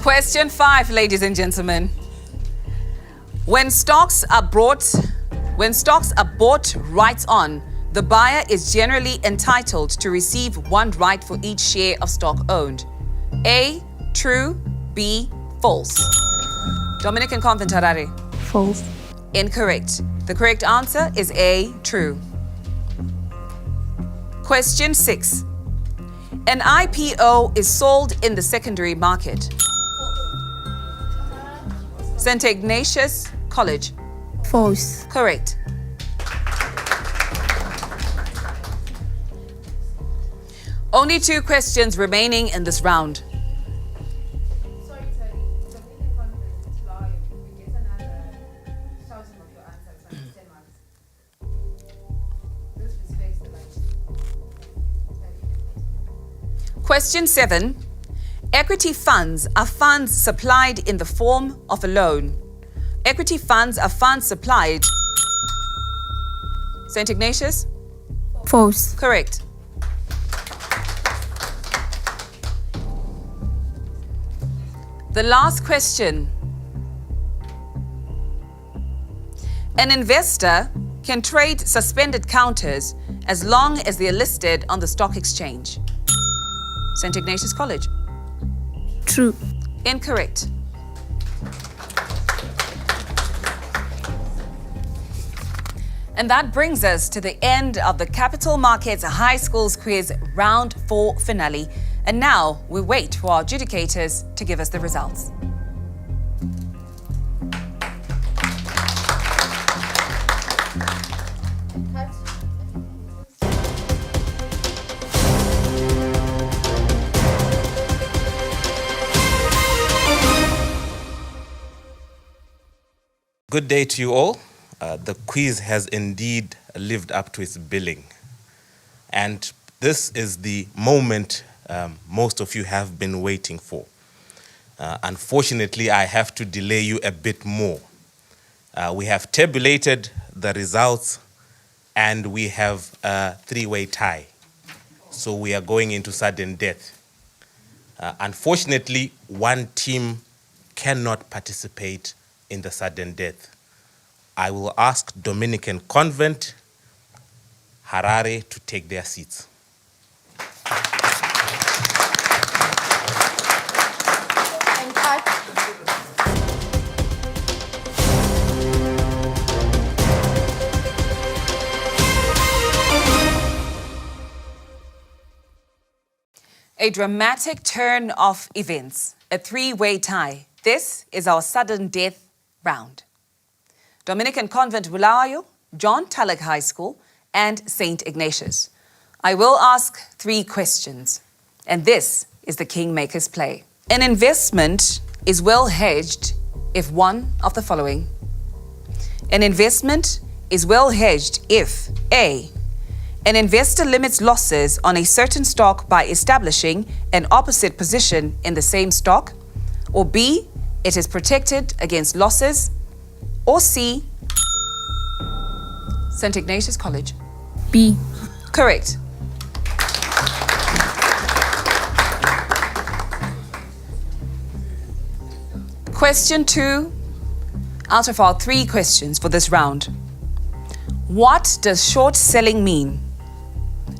Question 5, ladies and gentlemen. When stocks are bought right on, the buyer is generally entitled to receive one right for each share of stock owned. A. True. B. False. Dominican Convent Harare. False. Incorrect. The correct answer is A. True. Question 6. An IPO is sold in the secondary market. St. Ignatius College. False. Correct. Only 2 questions remaining in this round. Sorry, Terry. The meeting conference is live. We get another shouting of your answers and 10 marks. This respects the line. Question 7. Equity funds are funds supplied in the form of a loan. Equity funds are funds supplied. St. Ignatius? False. Correct. The last question. An investor can trade suspended counters as long as they are listed on the stock exchange. St. Ignatius College. True. Incorrect. And that brings us to the end of the Capital Markets High Schools Quiz Round 4 finale. And now we wait for our adjudicators to give us the results. Good day to you all. The quiz has indeed lived up to its billing. And this is the moment most of you have been waiting for. Unfortunately, I have to delay you a bit more. We have tabulated the results and we have a 3-way tie. So we are going into sudden death. Unfortunately, one team cannot participate in the sudden death. I will ask Dominican Convent, Harare, to take their seats. And cut. A dramatic turn of events, a 3-way tie. This is our sudden death round. Dominican Convent Bulawayo, John Tulloch High School, and St. Ignatius. I will ask 3 questions, and this is the Kingmaker's play. An investment is well hedged if one of the following. An investment is well hedged if A. An investor limits losses on a certain stock by establishing an opposite position in the same stock, or B. It is protected against losses, or C. St. Ignatius College. B. Correct. Question 2 out of our 3 questions for this round. What does short selling mean?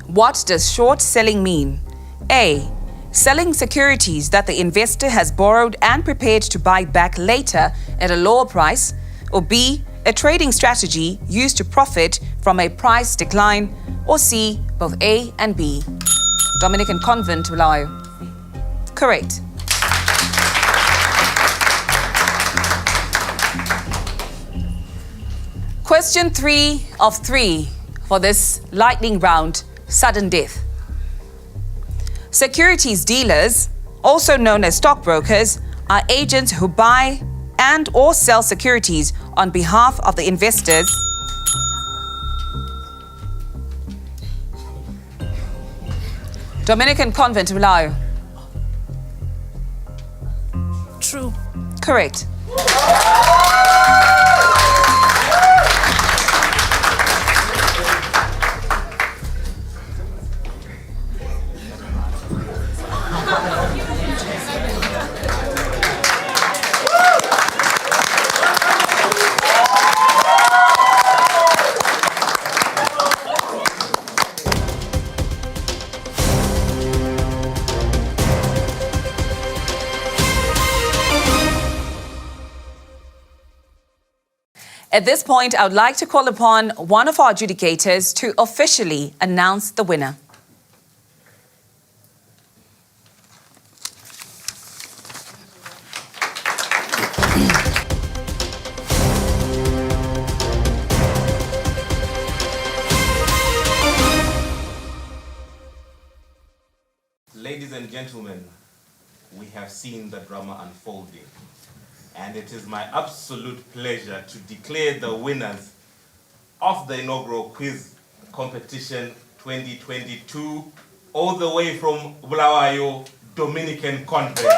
What does short selling mean? A. Selling securities that the investor has borrowed and prepared to buy back later at a lower price, or B. A trading strategy used to profit from a price decline, or C. Both A and B. Dominican Convent, Bulawayo. Correct. Question 3 of 3 for this lightning round, sudden death. Securities dealers, also known as stockbrokers, are agents who buy and or sell securities on behalf of the investors. Dominican Convent, Bulawayo. True. Correct. At this point, I would like to call upon one of our adjudicators to officially announce the winner. Ladies and gentlemen, we have seen the drama unfolding, and it is my absolute pleasure to declare the winners of the inaugural quiz competition 2022, all the way from Bulawayo, Dominican Convent.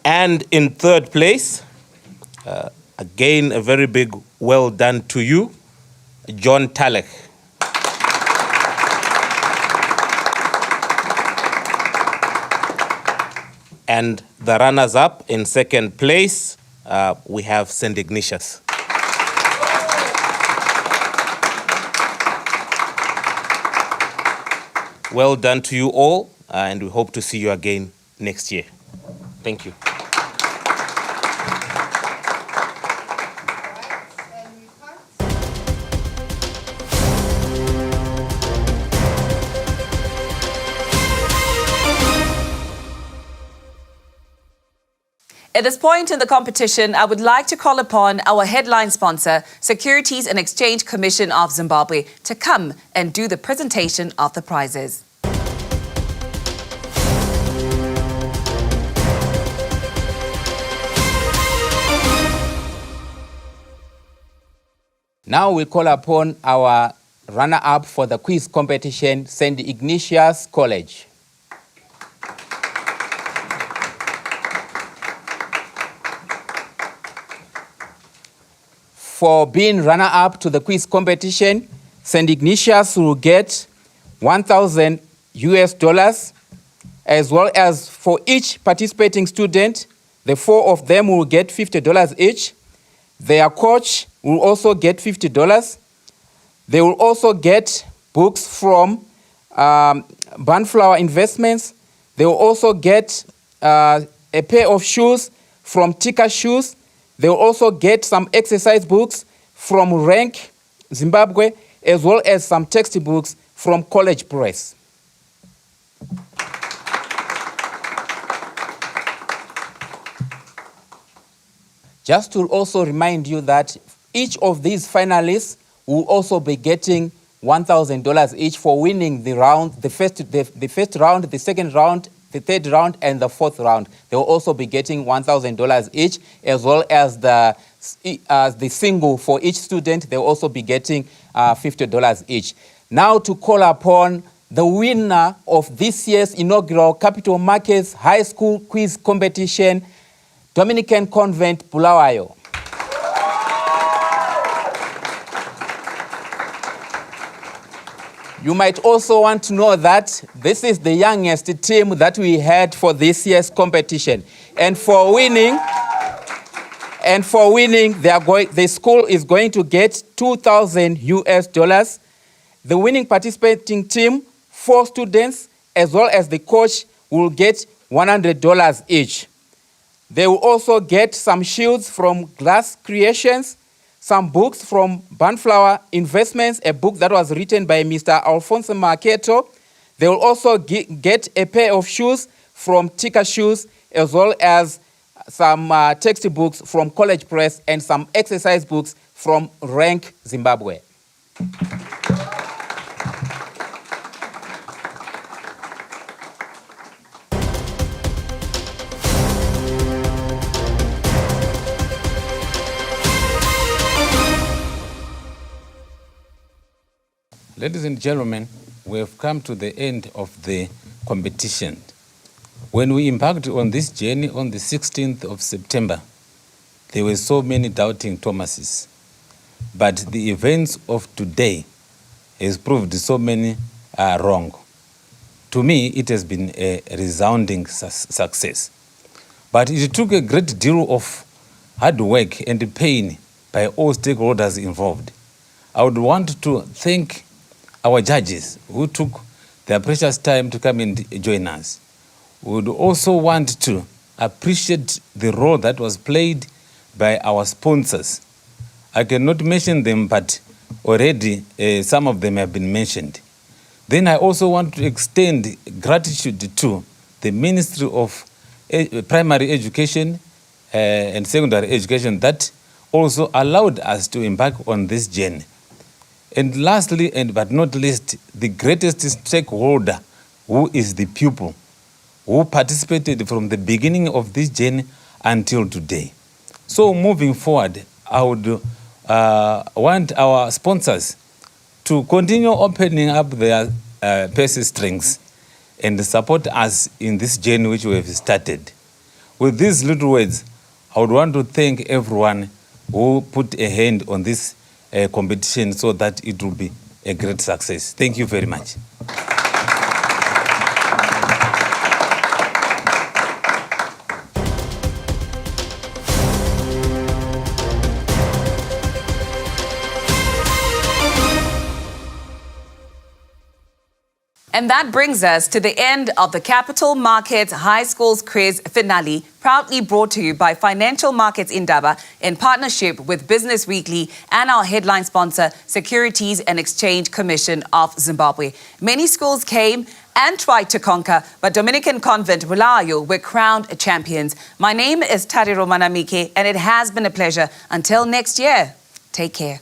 And in third place, again, a very big well done to you, John Talek. And the runners-up in second place, we have St. Ignatius. Well done to you all, and we hope to see you again next year. Thank you. At this point in the competition, I would like to call upon our headline sponsor, Securities and Exchange Commission of Zimbabwe, to come and do the presentation of the prizes. Now we call upon our runner-up for the quiz competition, St. Ignatius College. For being runner-up to the quiz competition, St. Ignatius will get $1,000, as well as for each participating student, the 4 of them will get $50 each. Their coach will also get $50. They will also get books from Bunflower Investments. They will also get a pair of shoes from Tika Shoes. They will also get some exercise books from Rank Zimbabwe, as well as some textbooks from College Press. Just to also remind you that each of these finalists will also be getting $1,000 each for winning the round, the first round, the second round, the third round, and the fourth round. They will also be getting $1,000 each, as well as the single for each student. They will also be getting $50 each. Now to call upon the winner of this year's inaugural Capital Markets High School Quiz Competition, Dominican Convent, Bulawayo. You might also want to know that this is the youngest team that we had for this year's competition. And for winning, the school is going to get $2,000. The winning participating team, 4 students, as well as the coach, will get $100 each. They will also get some shields from Glass Creations, some books from Bunflower Investments, a book that was written by Mr. Alfonso Marketo. They will also get a pair of shoes from Tika Shoes, as well as some textbooks from College Press and some exercise books from Rank Zimbabwe. Ladies and gentlemen, we have come to the end of the competition. When we embarked on this journey on the 16th of September, there were so many doubting Thomases. But the events of today has proved so many are wrong. To me, it has been a resounding success. But it took a great deal of hard work and pain by all stakeholders involved. I would want to thank our judges who took their precious time to come and join us. We would also want to appreciate the role that was played by our sponsors. I cannot mention them, but already some of them have been mentioned. Then I also want to extend gratitude to the Ministry of Primary Education and Secondary Education that also allowed us to embark on this journey. And lastly, but not least, the greatest stakeholder, who is the pupil, who participated from the beginning of this journey until today. So moving forward, I would want our sponsors to continue opening up their purse strings and support us in this journey which we have started. With these little words, I would want to thank everyone who put a hand on this competition so that it will be a great success. Thank you very much. And that brings us to the end of the Capital Markets High Schools Quiz Finale, proudly brought to you by Financial Markets Indaba in partnership with Business Weekly and our headline sponsor, Securities and Exchange Commission of Zimbabwe. Many schools came and tried to conquer, but Dominican Convent Bulawayo were crowned champions. My name is Tariro Manamike, and it has been a pleasure. Until next year, take care.